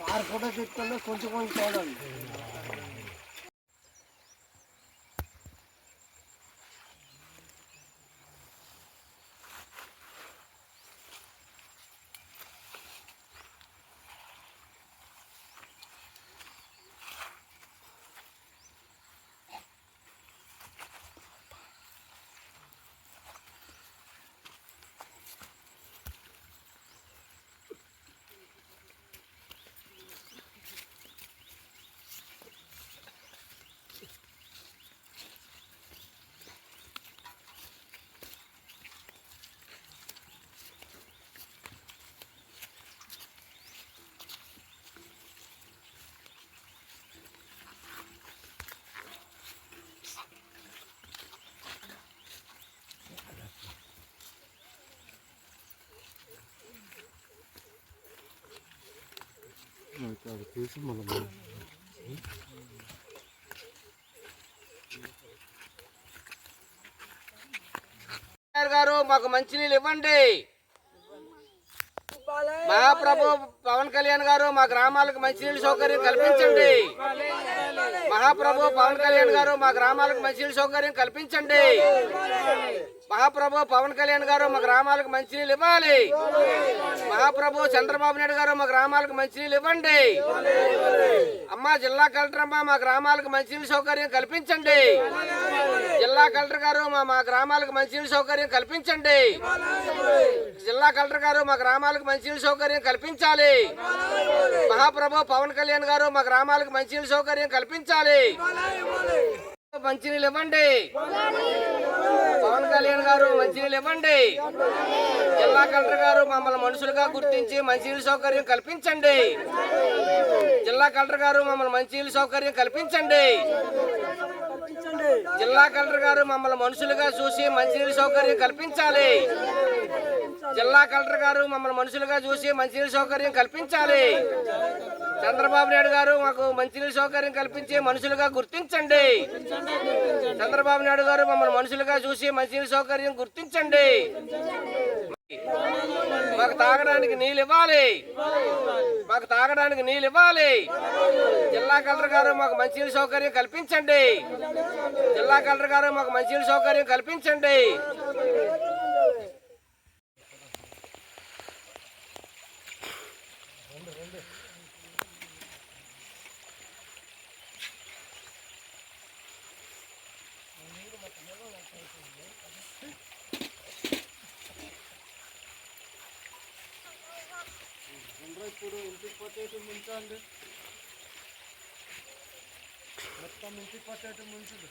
Sir photo తెచ్చుకుంటే కొంచెం కొంచెం చూడండి. తీసి మళ్ళీ గారు మాకు మంచినీళ్ళు ఇవ్వండి. మహాప్రభు పవన్ కళ్యాణ్ గారు మా గ్రామాలకు మంచినీళ్ళ సౌకర్యం కల్పించండి. మహాప్రభు పవన్ కళ్యాణ్ గారు మా గ్రామాలకు మంచినీళ్ళ సౌకర్యం కల్పించండి. మహాప్రభు పవన్ కళ్యాణ్ గారు మా గ్రామాలకు మంచినీళ్ళు ఇవ్వాలి. మహాప్రభు చంద్రబాబు నాయుడు గారు మా గ్రామాలకు మంచినీళ్ళు ఇవ్వండి. అమ్మ జిల్లా కలెక్టర్ అమ్మ మా గ్రామాలకు మంచినీళ్ళ సౌకర్యం కల్పించండి. జిల్లా కలెక్టర్ గారు మా గ్రామాలకు మంచినీళ్ళ సౌకర్యం కల్పించండి. జిల్లా కలెక్టర్ గారు మా గ్రామాలకు మంచినీళ్ళ సౌకర్యం కల్పించాలి. మహాప్రభు పవన్ కళ్యాణ్ గారు మా గ్రామాలకు మంచినీళ్ళ సౌకర్యం కల్పించాలి. మంచినీళ్ళు ఇవ్వండి. పవన్ కళ్యాణ్ గారు మంచినీళ్ళు ఇవ్వండి. జిల్లా కలెక్టర్ గారు మమ్మల్ని మనుషులుగా గుర్తించి మంచినీళ్ళ సౌకర్యం కల్పించండి. జిల్లా కలెక్టర్ గారు మమ్మల్ని మంచినీళ్ళ సౌకర్యం కల్పించండి. జిల్లా కలెక్టర్ గారు మమ్మల్ని మనుషులుగా చూసి మంచినీళ్ళ సౌకర్యం కల్పించాలి. జిల్లా కలెక్టర్ గారు మమ్మల్ని మనుషులుగా చూసి మంచినీళ్ళ సౌకర్యం కల్పించాలి. చంద్రబాబు నాయుడు గారు మాకు మంచినీళ్ళ సౌకర్యం కల్పించి మనుషులుగా గుర్తించండి. చంద్రబాబు నాయుడు గారు మమ్మల్ని మనుషులుగా చూసి మంచినీళ్ళ సౌకర్యం గుర్తించండి. మాకు తాగడానికి నీళ్ళు ఇవ్వాలి. మాకు తాగడానికి నీళ్ళు ఇవ్వాలి. జిల్లా కలెక్టర్ గారు మాకు మంచినీళ్ళ సౌకర్యం కల్పించండి. జిల్లా కలెక్టర్ గారు మాకు మంచినీళ్ళ సౌకర్యం కల్పించండి. ఇప్పుడు ఇంటికి పోతే ముంచండి. మొత్తం ఇంటికి పోతే ముంచుడు.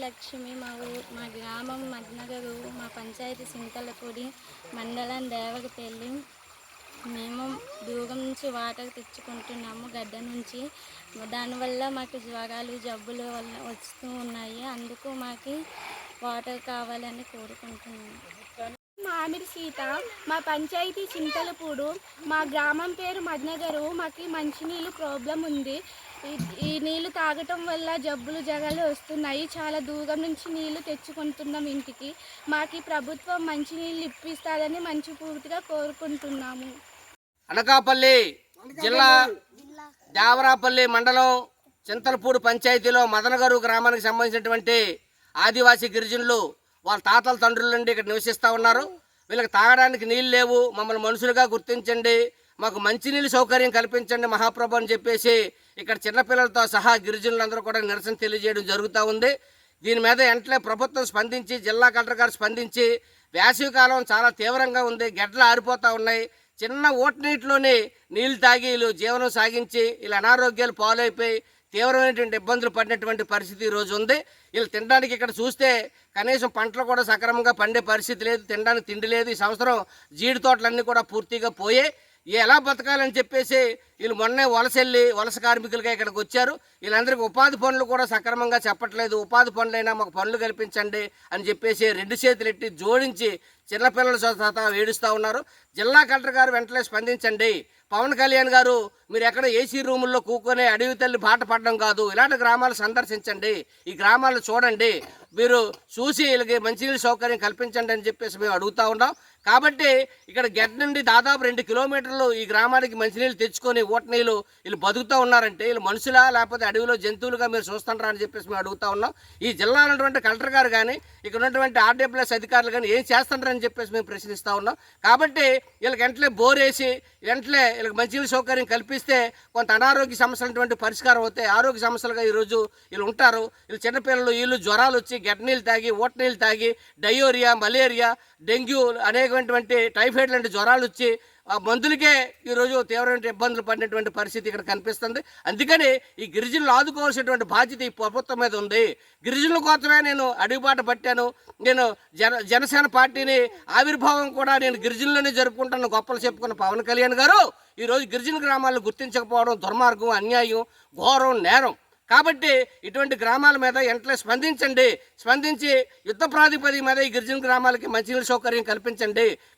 లక్ష్మి మా గ్రామం మద్నగరు, మా పంచాయతీ సింతలపూడి, మండలం దేవగపల్లి. మేము దూరం నుంచి వాటర్ తెచ్చుకుంటున్నాము గడ్డ నుంచి. దానివల్ల మాకు జ్వరాలు జబ్బులు వల్ల వస్తూ ఉన్నాయి. అందుకు మాకు వాటర్ కావాలని కోరుకుంటున్నాము. మామిడి సీత, మా పంచాయతీ చింతలపూడు, మా గ్రామం పేరు మద్నగరు. మాకు మంచినీళ్ళు ప్రాబ్లం ఉంది. ఈ నీళ్లు తాగటం వల్ల జబ్బులు జగలు వస్తున్నాయి. చాలా దూరం నుంచి నీళ్లు తెచ్చుకుంటున్నాం ఇంటికి. మాకు ప్రభుత్వం మంచినీళ్ళు ఇప్పిస్తారని పూర్తిగా కోరుకుంటున్నాము. అనకాపల్లి జిల్లా దేవరాపల్లి మండలం చింతలపూడి పంచాయతీలో మదనగరు గ్రామానికి సంబంధించినటువంటి ఆదివాసీ గిరిజనులు వాళ్ళ తాతల తండ్రుల నుండి ఇక్కడ నివసిస్తూ ఉన్నారు. వీళ్ళకి తాగడానికి నీళ్ళు లేవు, మమ్మల్ని మనుషులుగా గుర్తించండి, మాకు మంచినీళ్ళు సౌకర్యం కల్పించండి మహాప్రభు అని చెప్పేసి ఇక్కడ చిన్నపిల్లలతో సహా గిరిజనులందరూ కూడా నిరసన తెలియజేయడం జరుగుతూ ఉంది. దీని మీద వెంటనే ప్రభుత్వం స్పందించి, జిల్లా కలెక్టర్ గారు స్పందించి, వేసవికాలం చాలా తీవ్రంగా ఉంది, గడ్డలు ఆరిపోతూ ఉన్నాయి, చిన్న ఓటనీటిలోనే నీళ్లు తాగి వీళ్ళు జీవనం సాగించి వీళ్ళు అనారోగ్యాలు పాలైపోయి తీవ్రమైనటువంటి ఇబ్బందులు పడినటువంటి పరిస్థితి ఈరోజు ఉంది. వీళ్ళు తినడానికి ఇక్కడ చూస్తే కనీసం పంటలు కూడా సక్రమంగా పండే పరిస్థితి లేదు, తినడానికి తిండి లేదు. ఈ సంవత్సరం జీడి తోటలన్నీ కూడా పూర్తిగా పోయే ఎలా బతకాలని చెప్పేసి వీళ్ళు మొన్నే వలస కార్మికులుగా ఇక్కడికి వచ్చారు. వీళ్ళందరికీ ఉపాధి పనులు కూడా సక్రమంగా చెప్పట్లేదు. ఉపాధి పనులైనా మాకు పనులు కల్పించండి అని చెప్పేసి రెండు చేతులు ఎట్టి జోడించి చిన్నపిల్లల సహా ఏడుస్తూ ఉన్నారు. జిల్లా కలెక్టర్ గారు వెంటనే స్పందించండి. పవన్ కళ్యాణ్ గారు మీరు ఎక్కడ ఏసీ రూముల్లో కూర్చొని అడవి తల్లి బాట పడడం కాదు, ఇలాంటి గ్రామాలు సందర్శించండి, ఈ గ్రామాలను చూడండి, మీరు చూసి వీళ్ళకి మంచినీళ్ళ సౌకర్యం కల్పించండి అని చెప్పేసి మేము అడుగుతూ ఉన్నాం. కాబట్టి ఇక్కడ గెడ్ నుండి దాదాపు 2 కిలోమీటర్లు ఈ గ్రామానికి మంచినీళ్ళు తెచ్చుకొని ఓటనీళ్ళు వీళ్ళు బతుకుతూ ఉన్నారంటే వీళ్ళు మనుషులా లేకపోతే అడవిలో జంతువులుగా మీరు చూస్తుంటారా అని చెప్పేసి మేము అడుగుతూ ఉన్నాం. ఈ జిల్లా ఉన్నటువంటి కలెక్టర్ గారు కానీ ఇక్కడ ఉన్నటువంటి ఆర్డబ్ల్యూఎస్ అధికారులు కానీ ఏం చేస్తుంటారని చెప్పేసి మేము ప్రశ్నిస్తూ ఉన్నాం. కాబట్టి వీళ్ళకి వెంటనే బోర్ వేసి వెంటనే వీళ్ళకి మంచినీళ్ళ సౌకర్యం కల్పిస్తే కొంత అనారోగ్య సమస్యలటువంటి పరిష్కారం అవుతాయి. ఆరోగ్య సమస్యలుగా ఈరోజు వీళ్ళు ఉంటారు. వీళ్ళు చిన్నపిల్లలు వీళ్ళు జ్వరాలు వచ్చి గడ్డ నీళ్ళు తాగి ఓటనీళ్ళు తాగి డయోరియా, మలేరియా, డెంగ్యూ అనేకటువంటి టైఫాయిడ్ లాంటి జ్వరాలు వచ్చి ఆ మందులకే ఈరోజు తీవ్రమైన ఇబ్బందులు పడినటువంటి పరిస్థితి ఇక్కడ కనిపిస్తుంది. అందుకని ఈ గిరిజనులు ఆదుకోవాల్సినటువంటి బాధ్యత ఈ ప్రభుత్వం మీద ఉంది. గిరిజనుల కోసమే నేను అడుగుబాట పట్టాను. నేను జనసేన పార్టీని ఆవిర్భావం కూడా నేను గిరిజనులనే జరుపుకుంటాను గొప్పలు చెప్పుకున్న పవన్ కళ్యాణ్ గారు ఈరోజు గిరిజన గ్రామాలను గుర్తించకపోవడం దుర్మార్గం, అన్యాయం, ఘోరం, నేరం. కాబట్టి ఇటువంటి గ్రామాల మీద వెంటనే స్పందించి యుద్ధ ప్రాతిపదిక మీద ఈ గిరిజన గ్రామాలకి మంచినీళ్ళ సౌకర్యం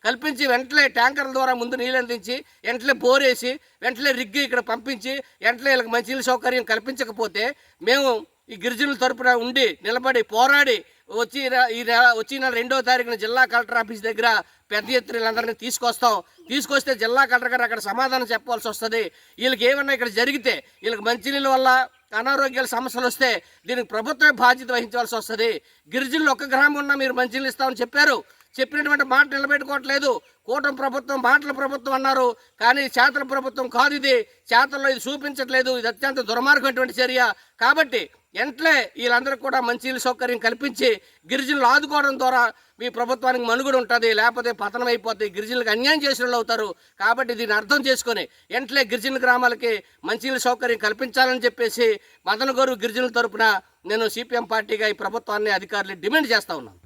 కల్పించి వెంటనే ట్యాంకర్ల ద్వారా ముందు నీళ్ళు అందించి వెంటనే బోరేసి వెంటనే రిగ్గి ఇక్కడ పంపించి వెంటనే వీళ్ళకి మంచినీళ్ళ సౌకర్యం కల్పించకపోతే మేము ఈ గిరిజనుల తరపున ఉండి నిలబడి పోరాడి వచ్చి నెల 2వ తారీఖున జిల్లా కలెక్టర్ ఆఫీస్ దగ్గర పెద్ద ఎత్తున వీళ్ళందరినీ తీసుకొస్తే జిల్లా కలెక్టర్ గారు అక్కడ సమాధానం చెప్పాల్సి వస్తుంది. వీళ్ళకి ఏమన్నా ఇక్కడ జరిగితే వీళ్ళకి మంచినీళ్ళ వల్ల అనారోగ్యాల సమస్యలు వస్తే దీనికి ప్రభుత్వమే బాధ్యత వహించవలసి వస్తుంది. గిరిజనులు ఒక్క గ్రామం ఉన్నా మీరు మంచినీళ్ళు ఇస్తామని చెప్పినటువంటి మాట నిలబెట్టుకోవట్లేదు. కూటమి ప్రభుత్వం మాటల ప్రభుత్వం అన్నారు, కానీ చేతల ప్రభుత్వం కాదు. ఇది చేతల్లో ఇది చూపించట్లేదు. ఇది అత్యంత దుర్మార్గమైనటువంటి చర్య. కాబట్టి వెంటనే వీళ్ళందరూ కూడా మంచినీళ్ళ సౌకర్యం కల్పించి గిరిజనులు ఆదుకోవడం ద్వారా మీ ప్రభుత్వానికి మనుగడ ఉంటుంది, లేకపోతే పతనం అయిపోతాయి, గిరిజనులకు అన్యాయం చేసిన వాళ్ళు అవుతారు. కాబట్టి దీన్ని అర్థం చేసుకొని వెంటనే గిరిజన గ్రామాలకి మంచినీళ్ళ సౌకర్యం కల్పించాలని చెప్పేసి మదనగోరు గిరిజనుల తరపున నేను సిపిఎం పార్టీగా ఈ ప్రభుత్వాన్ని అధికారులు డిమాండ్ చేస్తూ ఉన్నాను.